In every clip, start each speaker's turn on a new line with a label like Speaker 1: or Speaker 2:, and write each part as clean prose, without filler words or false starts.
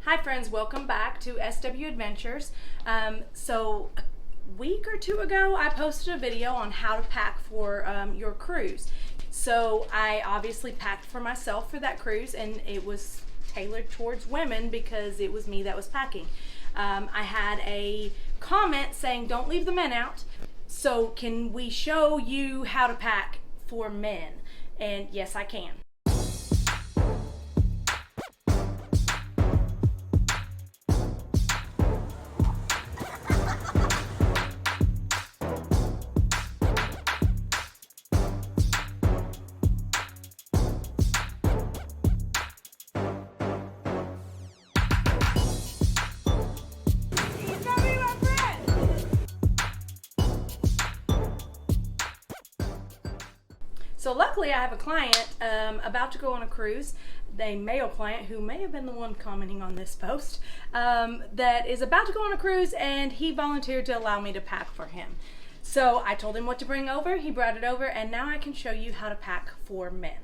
Speaker 1: Hi friends, welcome back to SW Adventures. So a week or two ago I posted a video on how to pack for your cruise. So I obviously packed for myself for that cruise, and it was tailored towards women because it was me that was packing. I had a comment saying don't leave the men out, so can we show you how to pack for men? And yes, I can. So luckily I have a client about to go on a cruise, a male client who may have been the one commenting on this post, that is about to go on a cruise, and he volunteered to allow me to pack for him. So I told him what to bring over, he brought it over, and now I can show you how to pack for men.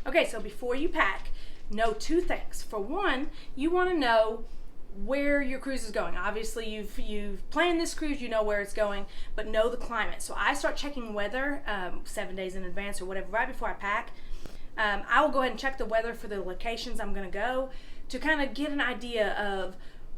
Speaker 1: Okay, so before you pack, know two things. For one, you want to know where your cruise is going. Obviously you've planned this cruise, you know where it's going, but know the climate. So I start checking weather 7 days in advance or whatever, right before I pack. I will go ahead and check the weather for the locations I'm going to go to kind of get an idea of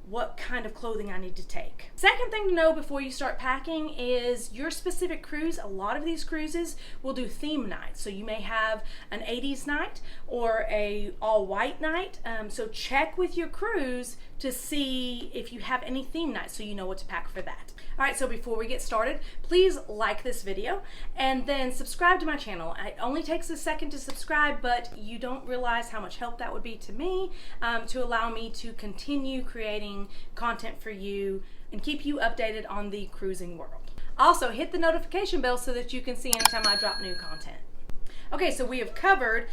Speaker 1: what kind of clothing I need to take. Second thing to know before you start packing is your specific cruise. A lot of these cruises will do theme nights. So you may have an 80s night or a all white night. So check with your cruise to see if you have any theme nights so you know what to pack for that. All right, so before we get started, please like this video and then subscribe to my channel. It only takes a second to subscribe, but you don't realize how much help that would be to me, to allow me to continue creating content for you and keep you updated on the cruising world. Also, hit the notification bell so that you can see anytime I drop new content. Okay, so we have covered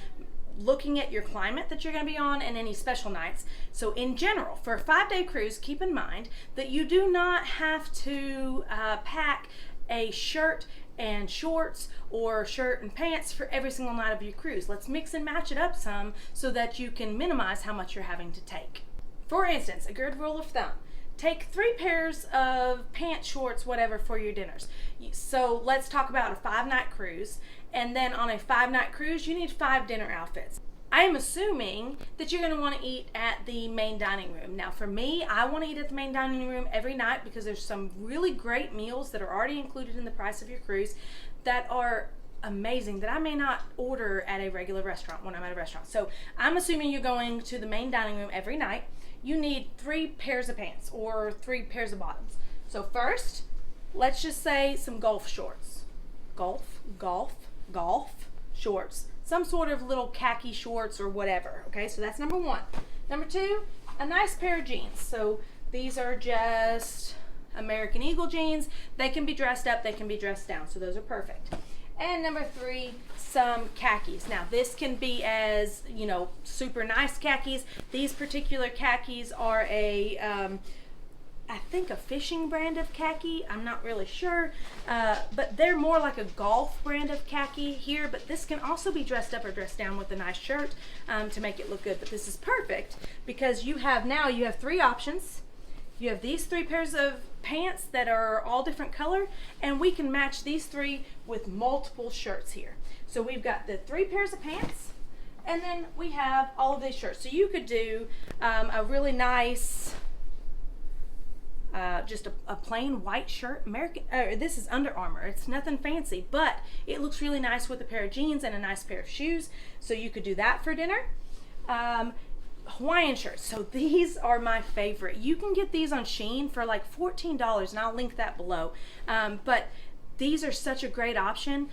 Speaker 1: looking at your climate that you're going to be on and any special nights. So in general, for a 5-day cruise, keep in mind that you do not have to pack a shirt and shorts or shirt and pants for every single night of your cruise. Let's mix and match it up some so that you can minimize how much you're having to take. For instance, a good rule of thumb: take 3 pairs of pants, shorts, whatever for your dinners. So let's talk about a 5-night cruise, and then on a 5-night cruise you need 5 dinner outfits. I am assuming that you're going to want to eat at the main dining room. Now for me, I want to eat at the main dining room every night because there's some really great meals that are already included in the price of your cruise that are amazing that I may not order at a regular restaurant when I'm at a restaurant. So I'm assuming you're going to the main dining room every night. You need 3 pairs of pants or 3 pairs of bottoms. So first, let's just say some golf shorts. Golf shorts. Some sort of little khaki shorts or whatever. Okay, so that's number 1. Number 2, a nice pair of jeans. So these are just American Eagle jeans. They can be dressed up, they can be dressed down. So those are perfect. And number 3, some khakis. Now this can be as, super nice khakis. These particular khakis are I think a fishing brand of khaki. I'm not really sure, but they're more like a golf brand of khaki here, but this can also be dressed up or dressed down with a nice shirt to make it look good. But this is perfect because you have 3 options. You have these 3 pairs of pants that are all different color, and we can match these 3 with multiple shirts here. So we've got the 3 pairs of pants, and then we have all of these shirts. So you could do a really nice just a plain white shirt. This is Under Armour. It's nothing fancy, but it looks really nice with a pair of jeans and a nice pair of shoes. So you could do that for dinner. Hawaiian shirts. So these are my favorite. You can get these on Shein for like $14, and I'll link that below. But these are such a great option.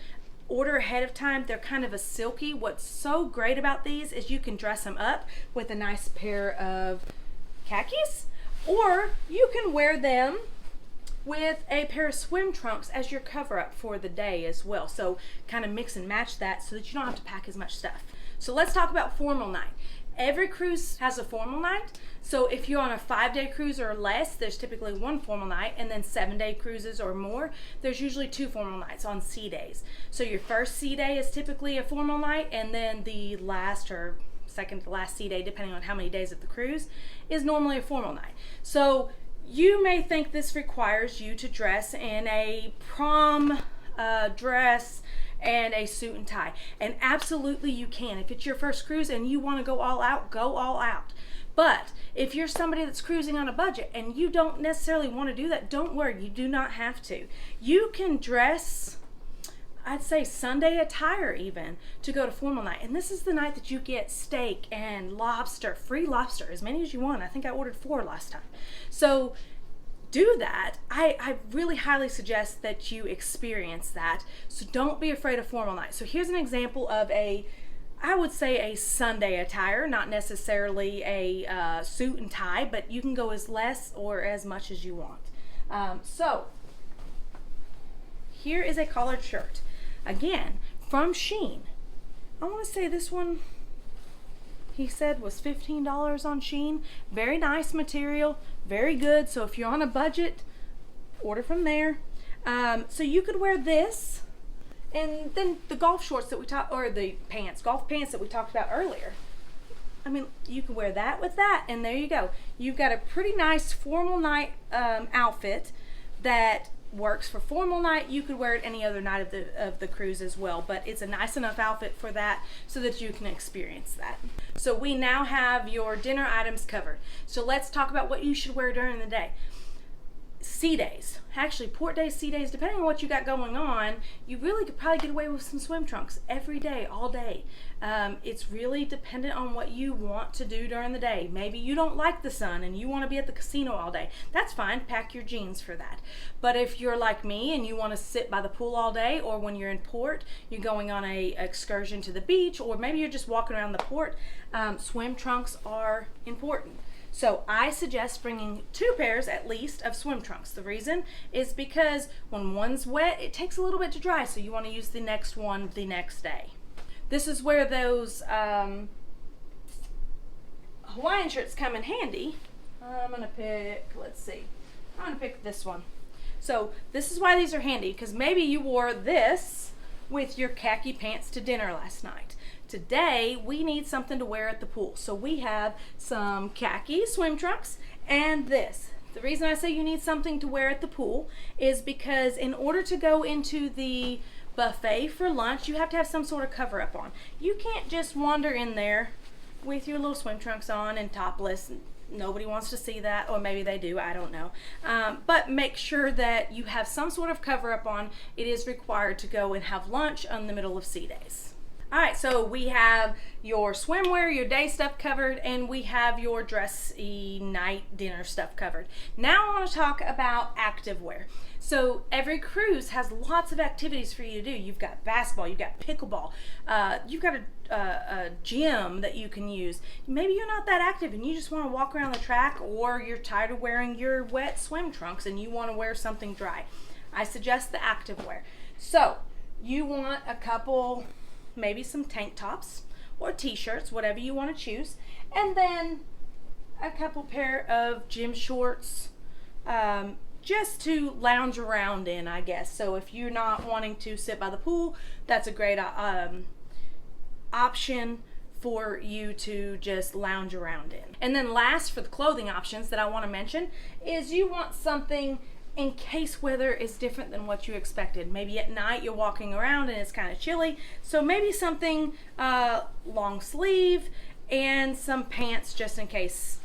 Speaker 1: Order ahead of time. They're kind of a silky. What's so great about these is you can dress them up with a nice pair of khakis, or you can wear them with a pair of swim trunks as your cover up for the day as well. So kind of mix and match that so that you don't have to pack as much stuff. So let's talk about formal night. Every cruise has a formal night. So if you're on a 5-day cruise or less, there's typically 1 formal night, and then 7-day cruises or more, there's usually 2 formal nights on sea days. So your first sea day is typically a formal night, and then the last or second to last sea day, depending on how many days of the cruise, is normally a formal night. So you may think this requires you to dress in a prom dress and a suit and tie. And absolutely you can. If it's your first cruise and you want to go all out, go all out. But if you're somebody that's cruising on a budget and you don't necessarily want to do that, don't worry, you do not have to. You can dress, I'd say Sunday attire even, to go to formal night. And this is the night that you get steak and lobster, free lobster, as many as you want. I think I ordered 4 last time. So do that. I really highly suggest that you experience that. So don't be afraid of formal night. So here's an example of I would say a Sunday attire, not necessarily a suit and tie, but you can go as less or as much as you want. So here is a collared shirt. Again, from Shein. I want to say this one, he said, was $15 on Shein. Very nice material, very good. So if you're on a budget, order from there. So you could wear this, and then the golf shorts that we talked, or the pants, golf pants that we talked about earlier. I mean, you can wear that with that, and there you go. You've got a pretty nice formal night outfit that works for formal night. You could wear it any other night of the cruise as well, but it's a nice enough outfit for that so that you can experience that. So we now have your dinner items covered. So let's talk about what you should wear during the day. Sea days, actually port days, sea days, depending on what you got going on, you really could probably get away with some swim trunks every day, all day. It's really dependent on what you want to do during the day. Maybe you don't like the sun and you want to be at the casino all day. That's fine, pack your jeans for that. But if you're like me and you want to sit by the pool all day, or when you're in port, you're going on a excursion to the beach, or maybe you're just walking around the port, swim trunks are important. So I suggest bringing 2 pairs at least of swim trunks. The reason is because when one's wet, it takes a little bit to dry, so you want to use the next one the next day. This is where those Hawaiian shirts come in handy. I'm gonna pick, let's see, I'm gonna pick this one. So this is why these are handy, because maybe you wore this with your khaki pants to dinner last night. Today, we need something to wear at the pool. So we have some khaki swim trunks and this. The reason I say you need something to wear at the pool is because in order to go into the buffet for lunch, you have to have some sort of cover up on. You can't just wander in there with your little swim trunks on and topless. Nobody wants to see that, or maybe they do, I don't know. But make sure that you have some sort of cover up on. It is required to go and have lunch in the middle of sea days. All right, so we have your swimwear, your day stuff covered, and we have your dressy night dinner stuff covered. Now I want to talk about activewear. So every cruise has lots of activities for you to do. You've got basketball, you've got pickleball, you've got a gym that you can use. Maybe you're not that active and you just want to walk around the track, or you're tired of wearing your wet swim trunks and you want to wear something dry. I suggest the activewear. So you want a couple, maybe some tank tops or t-shirts, whatever you want to choose, and then a couple pair of gym shorts, just to lounge around in, I guess. So if you're not wanting to sit by the pool, that's a great option for you to just lounge around in. And then last, for the clothing options that I want to mention, is you want something in case weather is different than what you expected. Maybe at night you're walking around and it's kind of chilly, so maybe something long sleeve and some pants just in case.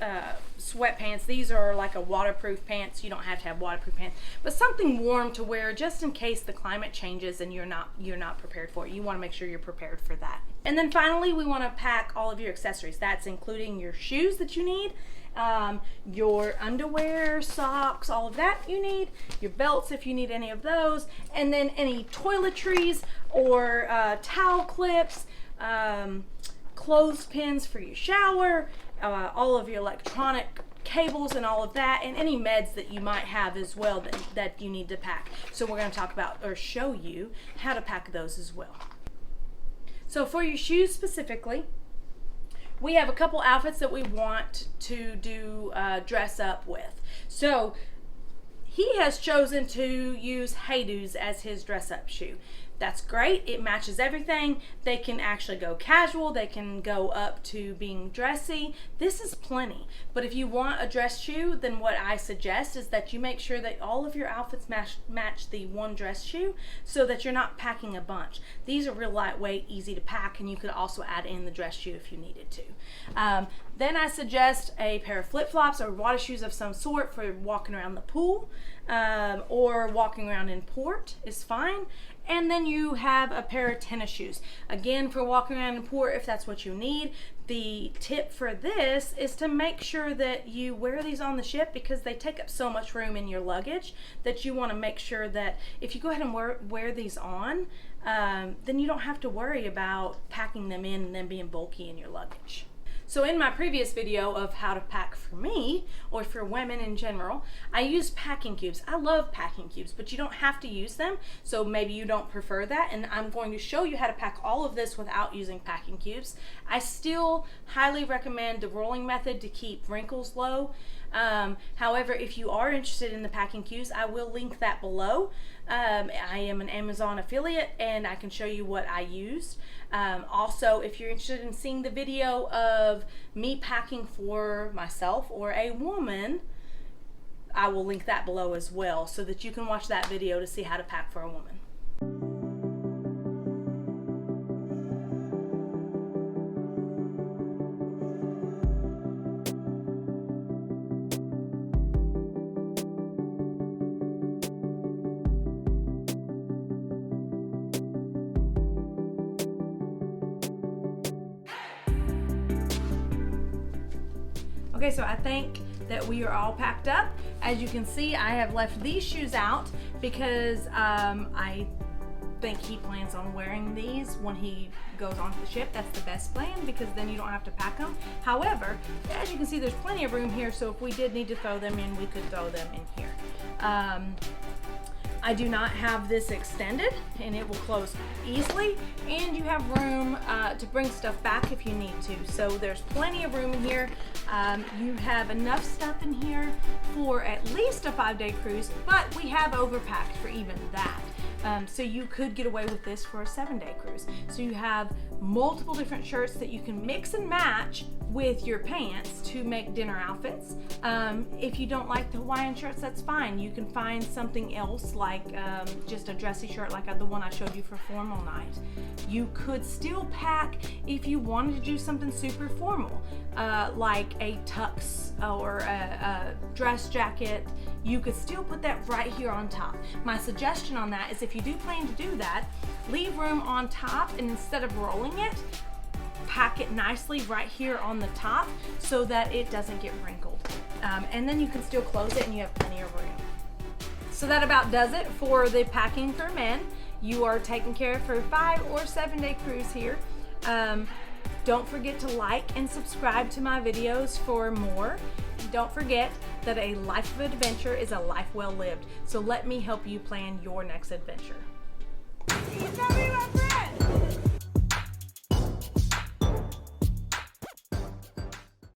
Speaker 1: Sweatpants, these are like a waterproof pants. You don't have to have waterproof pants, but something warm to wear just in case the climate changes and you're not prepared for it. You want to make sure you're prepared for that. And then finally, we want to pack all of your accessories. That's including your shoes that you need, your underwear, socks, all of that you need, your belts if you need any of those, and then any toiletries or towel clips, clothespins for your shower, all of your electronic cables and all of that, and any meds that you might have as well that you need to pack. So we're going to talk about, or show you, how to pack those as well. So for your shoes specifically, we have a couple outfits that we want to do dress up with. So he has chosen to use Hey Dudes as his dress up shoe. That's great. It matches everything. They can actually go casual. They can go up to being dressy. This is plenty. But if you want a dress shoe, then what I suggest is that you make sure that all of your outfits match the one dress shoe so that you're not packing a bunch. These are real lightweight, easy to pack, and you could also add in the dress shoe if you needed to. Then I suggest a pair of flip-flops or water shoes of some sort for walking around the pool, or walking around in port is fine. And then you have a pair of tennis shoes. Again, for walking around in port, if that's what you need. The tip for this is to make sure that you wear these on the ship, because they take up so much room in your luggage that you want to make sure that if you go ahead and wear these on, then you don't have to worry about packing them in and them being bulky in your luggage. So in my previous video of how to pack for me, or for women in general, I used packing cubes. I love packing cubes, but you don't have to use them, so maybe you don't prefer that, and I'm going to show you how to pack all of this without using packing cubes. I still highly recommend the rolling method to keep wrinkles low. However, if you are interested in the packing cubes, I will link that below. I am an Amazon affiliate and I can show you what I used. Also, if you're interested in seeing the video of me packing for myself or a woman, I will link that below as well so that you can watch that video to see how to pack for a woman. Okay, so I think that we are all packed up. As you can see, I have left these shoes out because I think he plans on wearing these when he goes onto the ship. That's the best plan, because then you don't have to pack them. However, as you can see, there's plenty of room here, so if we did need to throw them in, we could throw them in here. I do not have this extended, and it will close easily, and you have room to bring stuff back if you need to. So there's plenty of room in here. You have enough stuff in here for at least a 5-day cruise, but we have overpacked for even that. So you could get away with this for a 7-day cruise. So you have multiple different shirts that you can mix and match with your pants to make dinner outfits. If you don't like the Hawaiian shirts, that's fine. You can find something else like just a dressy shirt like the one I showed you for formal night. You could still pack if you wanted to do something super formal, like a tux or a dress jacket. You could still put that right here on top. My suggestion on that is if you do plan to do that, leave room on top, and instead of rolling it, pack it nicely right here on the top so that it doesn't get wrinkled. And then you can still close it and you have plenty of room. So that about does it for the packing for men. You are taken care of for a 5 or 7-day cruise here. Don't forget to like and subscribe to my videos for more. Don't forget that a life of adventure is a life well lived. So let me help you plan your next adventure. You got me, my friend!